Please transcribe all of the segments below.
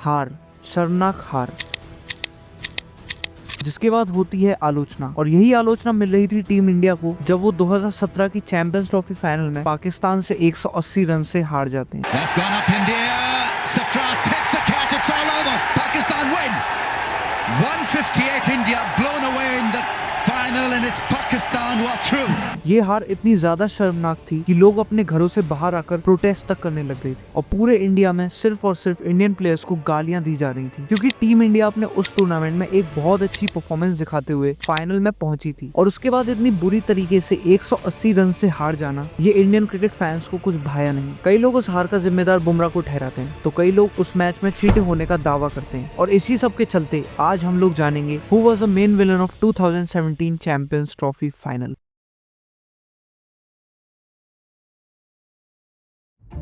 हार, शर्मनाक हार। जिसके बाद होती है आलोचना, और यही आलोचना मिल रही थी टीम इंडिया को जब वो 2017 की चैंपियंस ट्रॉफी फाइनल में पाकिस्तान से 180 रन से हार जाते हैं। ये हार इतनी ज्यादा शर्मनाक थी कि लोग अपने घरों से बाहर आकर प्रोटेस्ट तक करने लग गए थे और पूरे इंडिया में सिर्फ और सिर्फ इंडियन प्लेयर्स को गालियां दी जा रही थी, क्योंकि टीम इंडिया अपने उस टूर्नामेंट में एक बहुत अच्छी परफॉर्मेंस दिखाते हुए फाइनल में पहुंची थी और उसके बाद इतनी बुरी तरीके से 180 रन से हार जाना, ये इंडियन क्रिकेट फैंस को कुछ भाया नहीं। कई लोग उस हार का जिम्मेदार बुमराह को ठहराते हैं, तो कई लोग उस मैच में चीटिंग होने का दावा करते हैं, और इसी सब के चलते आज हम लोग जानेंगे who was the main villain of 2017 champions trophy final.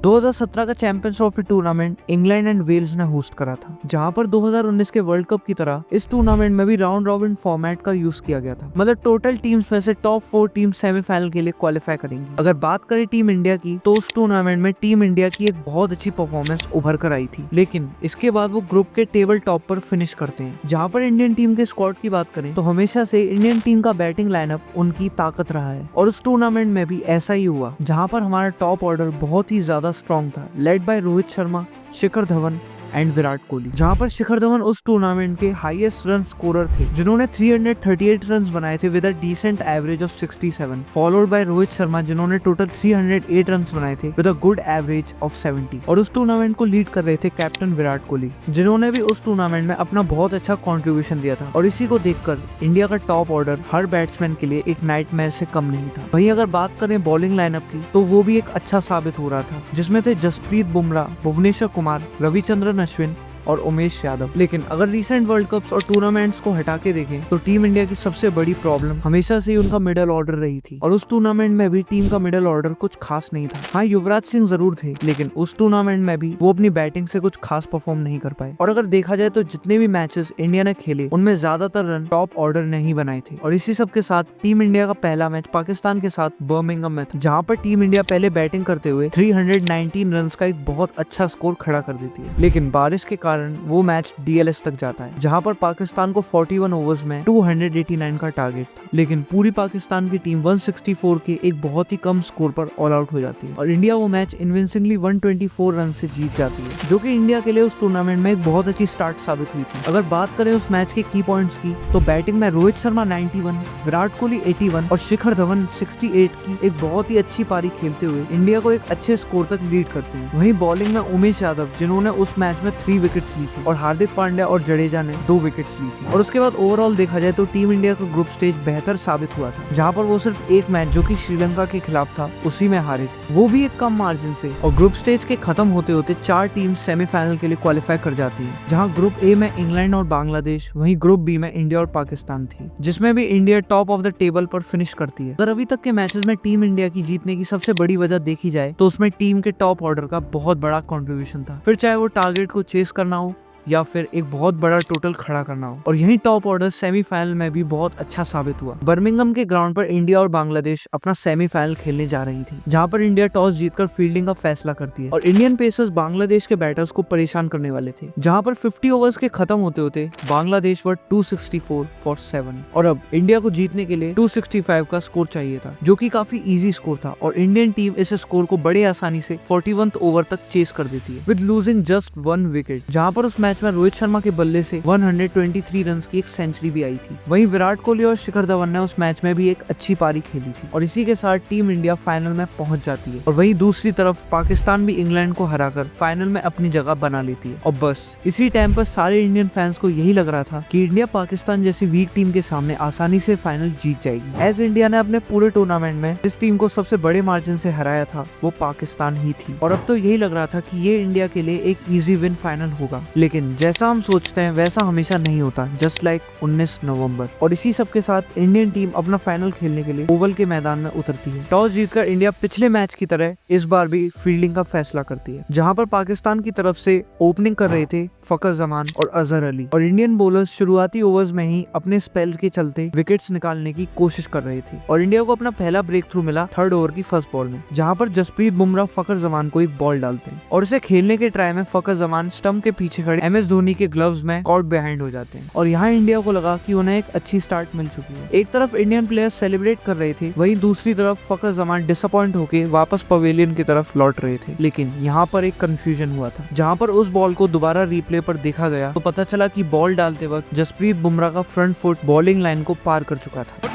2017 का champions trophy tournament England and Wales ने होस्ट करा था, जहां पर 2019 के वर्ल्ड कप की तरह इस टूर्नामेंट में भी राउंड रॉबिन फॉर्मेट का यूज किया गया था। मतलब टोटल टीम्स में से टॉप 4 टीम सेमीफाइनल के लिए क्वालिफाई करेंगी। अगर बात करें टीम इंडिया की, तो उस टूर्नामेंट में टीम इंडिया की एक बहुत अच्छी परफॉर्मेंस उभर कर आई थी, लेकिन इसके बाद वो ग्रुप के टेबल टॉप पर फिनिश करते हैं। जहाँ पर इंडियन टीम के स्क्वाड की बात करें तो हमेशा से इंडियन टीम का बैटिंग लाइनअप उनकी ताकत रहा है, और उस टूर्नामेंट में भी ऐसा ही हुआ, जहाँ पर हमारा टॉप ऑर्डर बहुत ही ज्यादा स्ट्रॉन्ग था, led by Rohit Sharma, Shikhar Dhawan and Virat Kohli. जहां पर शिखर धवन उस टूर्नामेंट के हाईएस्ट रन स्कोरर थे, जिन्होंने 338 रन बनाए थे with a decent average of 67, followed by Rohit Sharma जिन्होंने टोटल 308 रन बनाए थे with a good average of 70। और उस टूर्नामेंट को लीड कर रहे थे कैप्टन विराट कोहली, जिन्होंने भी उस टूर्नामेंट में अपना बहुत अच्छा कॉन्ट्रीब्यूशन दिया था। और इसी को देखकर इंडिया का टॉप ऑर्डर हर बैट्समैन के लिए एक नाइटमेयर से कम नहीं था। वहीं अगर बात करें बॉलिंग लाइनअप की, तो वो भी एक अच्छा साबित हो रहा था, जिसमें थे जसप्रीत बुमराह, भुवनेश्वर कुमार, रविचंद्रन अश्विन और उमेश यादव। लेकिन अगर रिसेंट वर्ल्ड कप्स और टूर्नामेंट्स को हटा के देखें, तो टीम इंडिया की सबसे बड़ी प्रॉब्लम हमेशा से ही उनका मिडिल ऑर्डर रही थी, और उस टूर्नामेंट में भी टीम का मिडिल ऑर्डर कुछ खास नहीं था। हाँ, युवराज सिंह जरूर थे, लेकिन उस टूर्नामेंट में भी वो अपनी बैटिंग से कुछ खास परफॉर्म नहीं कर पाए। और अगर देखा जाए तो जितने भी मैचेस इंडिया ने खेले, उनमें ज्यादातर रन टॉप ऑर्डर ने ही बनाए थे। और इसी सब के साथ टीम इंडिया का पहला मैच पाकिस्तान के साथ बर्मिंघम में था, जहाँ पर टीम इंडिया पहले बैटिंग करते हुए 319 रन का एक बहुत अच्छा स्कोर खड़ा कर देती है, लेकिन बारिश के कारण वो मैच डीएलएस तक जाता है, जहां पर पाकिस्तान को 41 ओवर्स में 289 का टारगेट था, लेकिन पूरी पाकिस्तान की टीम 164 के एक बहुत ही कम स्कोर पर ऑल आउट हो जाती है, और इंडिया वो मैच इनविंसिबली 124 रन से जीत जाती है, जो कि इंडिया के लिए उस टूर्नामेंट में एक बहुत अच्छी स्टार्ट साबित हुई थी। अगर बात करें उस मैच के की पॉइंट्स की, तो बैटिंग में रोहित शर्मा 91, विराट कोहली 81 और शिखर धवन 68 की एक बहुत ही अच्छी पारी खेलते हुए इंडिया को एक अच्छे स्कोर तक लीड करते हैं। वहीं बॉलिंग में उमेश यादव, जिन्होंने उस मैच में 3 विकेट्स ली थी, और हार्दिक पांड्या और जडेजा ने 2 विकेट्स ली थी। और उसके बाद ओवरऑल देखा जाए तो टीम इंडिया का ग्रुप स्टेज बेहतर साबित हुआ था, जहां पर वो सिर्फ एक मैच जो कि श्रीलंका के खिलाफ था उसी में हारे थे, वो भी एक कम मार्जिन से। और ग्रुप स्टेज के खत्म होते होते 4 टीम सेमीफाइनल के लिए क्वालिफाई कर जाती है, जहां ग्रुप ए में इंग्लैंड और बांग्लादेश, वहीं ग्रुप बी में इंडिया और पाकिस्तान थी, जिसमें भी India top of the table पर फिनिश करती है। अगर अभी तक के मैचेस में टीम इंडिया की जीतने की सबसे बड़ी वजह देखी जाए, तो उसमें टीम के टॉप ऑर्डर का बहुत बड़ा कॉन्ट्रीब्यूशन था, फिर चाहे वो टारगेट को चेस करना हो या फिर एक बहुत बड़ा टोटल खड़ा करना हो। और यही टॉप ऑर्डर सेमीफाइनल में भी बहुत अच्छा साबित हुआ। बर्मिंघम के ग्राउंड पर इंडिया और बांग्लादेश अपना सेमीफाइनल खेलने जा रही थी, जहां पर इंडिया टॉस जीतकर फील्डिंग का फैसला करती है, और इंडियन पेसर्स बांग्लादेश के बैटर्स को परेशान करने वाले थे, जहां पर 50 ओवर्स के खत्म होते होते बांग्लादेश वर 264 फॉर 7, और अब इंडिया को जीतने के लिए 265 का स्कोर चाहिए था, जो कि काफी इजी स्कोर था, और इंडियन टीम इस स्कोर को बड़े आसानी से 41th ओवर तक चेस कर देती है विद लूजिंग जस्ट 1 विकेट, जहां पर उस मैच में रोहित शर्मा के बल्ले से 123 रन की एक सेंचुरी भी आई थी। वहीं विराट कोहली और शिखर धवन ने उस मैच में भी एक अच्छी पारी खेली थी, और इसी के साथ टीम इंडिया फाइनल में पहुंच जाती है। और वहीं दूसरी तरफ पाकिस्तान भी इंग्लैंड को हराकर फाइनल में अपनी जगह बना लेती है। और बस इसी टाइम पर सारे इंडियन फैंस को यही लग रहा था कि इंडिया पाकिस्तान जैसी वीक टीम के सामने आसानी से फाइनल जीत जाएगी, एज इंडिया ने अपने पूरे टूर्नामेंट में जिस टीम को सबसे बड़े मार्जिन से हराया था वो पाकिस्तान ही थी। और अब तो यही लग रहा था कि ये इंडिया के लिए एक इजी विन फाइनल होगा, लेकिन जैसा हम सोचते हैं वैसा हमेशा नहीं होता, जस्ट लाइक 19 नवंबर। और इसी सब के साथ इंडियन टीम अपना फाइनल खेलने के लिए ओवल के मैदान में उतरती है। टॉस जीतकर इंडिया पिछले मैच की तरह इस बार भी फील्डिंग का फैसला करती है, जहां पर पाकिस्तान की तरफ से ओपनिंग कर रहे थे फखर जमान और अजहर अली, और इंडियन बॉलर्स शुरुआती ओवर्स में ही अपने स्पेल के चलते विकेट्स निकालने की कोशिश कर रहे थे। और इंडिया को अपना पहला ब्रेक थ्रू मिला 3rd ओवर की फर्स्ट बॉल में, जहां पर जसप्रीत बुमराह फखर जमान को एक बॉल डालते हैं, और इसे खेलने के ट्राई में फखर जमान स्टंप के पीछे खड़े MS धोनी के ग्लव्स में कॉर्ट बिहाइंड हो जाते हैं और यहाँ इंडिया को लगा कि उन्हें एक अच्छी स्टार्ट मिल चुकी है। एक तरफ इंडियन प्लेयर्स सेलिब्रेट कर रहे थे, वहीं दूसरी तरफ फखर जमान डिसअपॉइंट होकर वापस पवेलियन की तरफ लौट रहे थे। लेकिन यहाँ पर एक कंफ्यूजन हुआ था। जहाँ पर उस बॉल को दोबारा रिप्ले पर देखा गया तो पता चला कि बॉल डालते वक्त जसप्रीत बुमराह का फ्रंट फुट बॉलिंग लाइन को पार कर चुका था,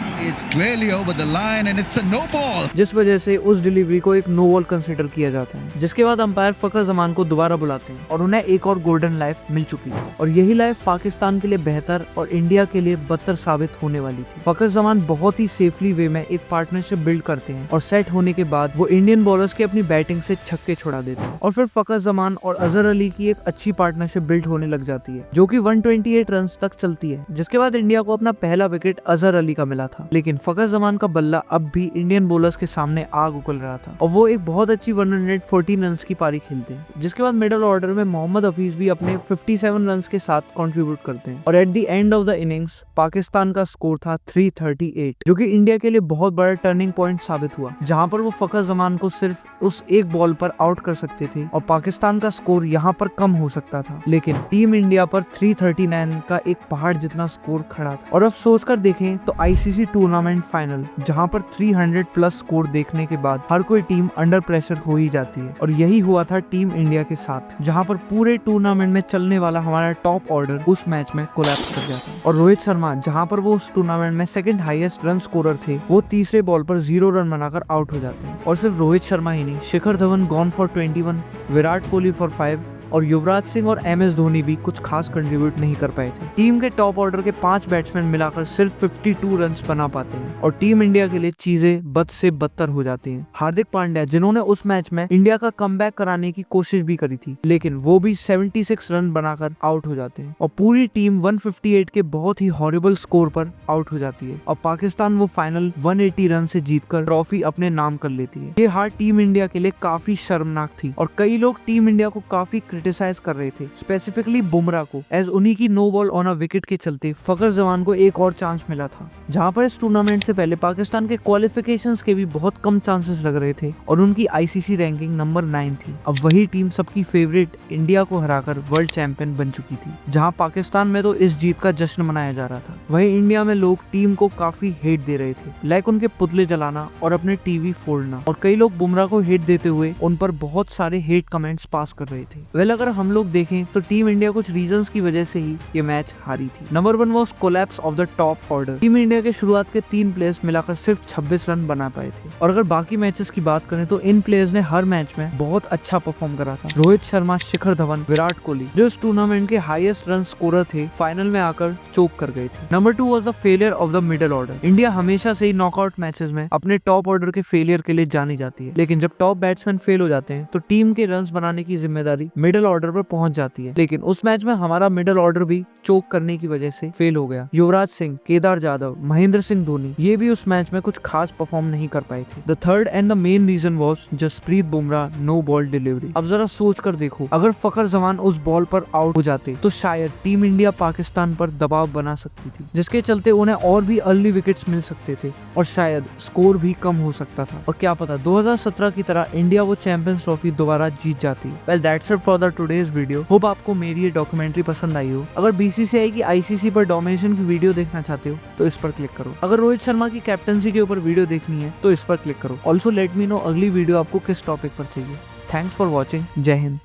जिस वजह से उस डिलीवरी को एक नो बॉल कंसीडर किया जाता है। जिसके बाद अंपायर फखर जमान को दोबारा बुलाते हैं और उन्हें एक और गोल्डन लाइफ मिल चुकी है और यही लाइफ पाकिस्तान के लिए बेहतर और इंडिया के लिए बदतर साबित होने वाली थी। फखर जमान बहुत ही सेफली वे में एक पार्टनरशिप बिल्ड करते हैं और सेट होने के बाद वो इंडियन बॉलर्स के अपनी बैटिंग से छक्के छुड़ा देते हैं और फिर फखर जमान और अजहर अली की एक अच्छी पार्टनरशिप बिल्ड होने लग जाती है जो कि 128 रन तक चलती है। जिसके बाद इंडिया को अपना पहला विकेट अजहर अली का मिला था, लेकिन फखर जमान का बल्ला अब भी इंडियन बॉलर्स के सामने आग उगल रहा था और वो एक बहुत अच्छी 114 रन की पारी खेलते हैं। जिसके बाद मिडिल ऑर्डर में मोहम्मद हफीज भी अपने 57 रन के साथ कंट्रीब्यूट करते हैं और at the end of the innings Pakistan का स्कोर था 338, जो कि इंडिया के लिए बहुत बड़ा टर्निंग पॉइंट साबित हुआ, जहां पर वो फखर जमान को सिर्फ उस एक बॉल पर आउट कर सकते थे और पाकिस्तान का स्कोर यहां पर कम हो सकता था। लेकिन टीम इंडिया पर 339 का एक पहाड़ जितना स्कोर खड़ा था। और अब सोचकर देखें तो आईसीसी टूर्नामेंट फाइनल, जहां पर 300 प्लस स्कोर देखने के बाद हर कोई टीम अंडर प्रेशर हो ही जाती है और यही हुआ था टीम इंडिया के साथ, जहां पर पूरे टूर्नामेंट में चलने वाला हमारा टॉप ऑर्डर उस मैच में कोलैप्स कर गया था। और रोहित शर्मा, जहां पर वो उस टूर्नामेंट में सेकंड हाईएस्ट रन स्कोरर थे, वो तीसरे बॉल पर 0 रन बनाकर आउट हो जाते हैं। और सिर्फ रोहित शर्मा ही नहीं, Shikhar Dhawan gone for 21, Virat Kohli for 5 और युवराज सिंह और MS धोनी भी कुछ खास कंट्रीब्यूट नहीं कर पाए थे। टीम के टॉप ऑर्डर के 5 बैट्समैन मिलाकर सिर्फ 52 रन बना पाते हैं और टीम इंडिया के लिए चीजें बद से बदतर हो जाती हैं। हार्दिक पांड्या, जिन्होंने उस मैच में इंडिया का कमबैक कराने की कोशिश भी करी थी, लेकिन वो भी 76 रन बनाकर आउट हो जाते हैं और पूरी टीम 158 के बहुत ही हॉरिबल स्कोर पर आउट हो जाती है और पाकिस्तान वो फाइनल 180 रन से जीतकर ट्रॉफी अपने नाम कर लेती है। ये हार टीम इंडिया के लिए काफी शर्मनाक थी और कई लोग टीम इंडिया को काफी क्रिटिसाइज कर रहे थे, स्पेसिफिकली बुमराह को, एज उन्हीं की no ball on a wicket के चलते फखर जमान को एक और चांस मिला था। जहां पर इस टूर्नामेंट से पहले पाकिस्तान के क्वालिफिकेशंस के भी बहुत कम चांसेस लग रहे थे और उनकी आईसीसी रैंकिंग नंबर 9 थी। अब वही टीम सबकी फेवरेट इंडिया को हराकर वर्ल्ड चैंपियन बन चुकी थी। जहां पाकिस्तान में तो इस जीत का जश्न मनाया जा रहा था, वहीं इंडिया में लोग टीम को काफी हेट दे रहे थे, लाइक उनके पुतले जलाना और अपने टीवी फोड़ना। और कई लोग बुमराह को हेट देते हुए उन पर बहुत सारे हेट कमेंट्स पास कर रहे थे। वेल, अगर हम लोग देखें तो टीम इंडिया कुछ रीजंस की वजह से ही ये मैच हारी थी। Number 1 was collapse of the top order. Team India के शुरुआत के 3 प्लेयर्स मिलाकर सिर्फ 26 रन बना पाए थे और अगर बाकी मैचेस की बात करें तो इन प्लेयर्स ने हर मैच में बहुत अच्छा परफॉर्म करा था। रोहित शर्मा, शिखर धवन, विराट कोहली, जो इस टूर्नामेंट के हाईएस्ट रन स्कोरर थे, फाइनल में आकर चोक कर गए थे। Number 2 was the failure of the middle order. India हमेशा से ही नॉकआउट मैचेस में अपने टॉप ऑर्डर के फेलियर के लिए जानी जाती है, लेकिन जब टॉप बैट्समैन फेल हो जाते हैं तो टीम के रन बनाने की जिम्मेदारी मिडिल ऑर्डर पर पहुंच जाती है। लेकिन उस मैच में हमारा मिडिल ऑर्डर भी चोक करने की वजह से फेल हो गया। युवराज सिंह, केदार जाधव, महेंद्र सिंह धोनी, ये भी उस मैच में कुछ खास परफॉर्म नहीं कर पाए थे। The third and the main reason was Jasprit Bumrah no ball delivery. अब जरा सोच कर देखो, अगर फखर जमान उस बॉल पर आउट हो जाते तो शायद टीम इंडिया पाकिस्तान पर दबाव बना सकती थी, जिसके चलते उन्हें और भी अर्ली विकेट्स मिल सकते थे और शायद स्कोर भी कम हो सकता था। और क्या पता 2017 की तरह इंडिया वो चैंपियंस ट्रॉफी दोबारा जीत जाती। Well, that's it for the today's video. Hope आपको मेरी ये डॉक्यूमेंट्री पसंद आई हो। अगर बीसीसीआई की आईसीसी पर डोमिनेशन की वीडियो देखना चाहते हो तो इस पर क्लिक करो। अगर रोहित शर्मा की कैप्टनसी के ऊपर वीडियो देखनी है तो इस पर क्लिक करो। ऑल्सो लेट मी नो अगली वीडियो आपको किस टॉपिक पर चाहिए। Thanks for watching. जय हिंद।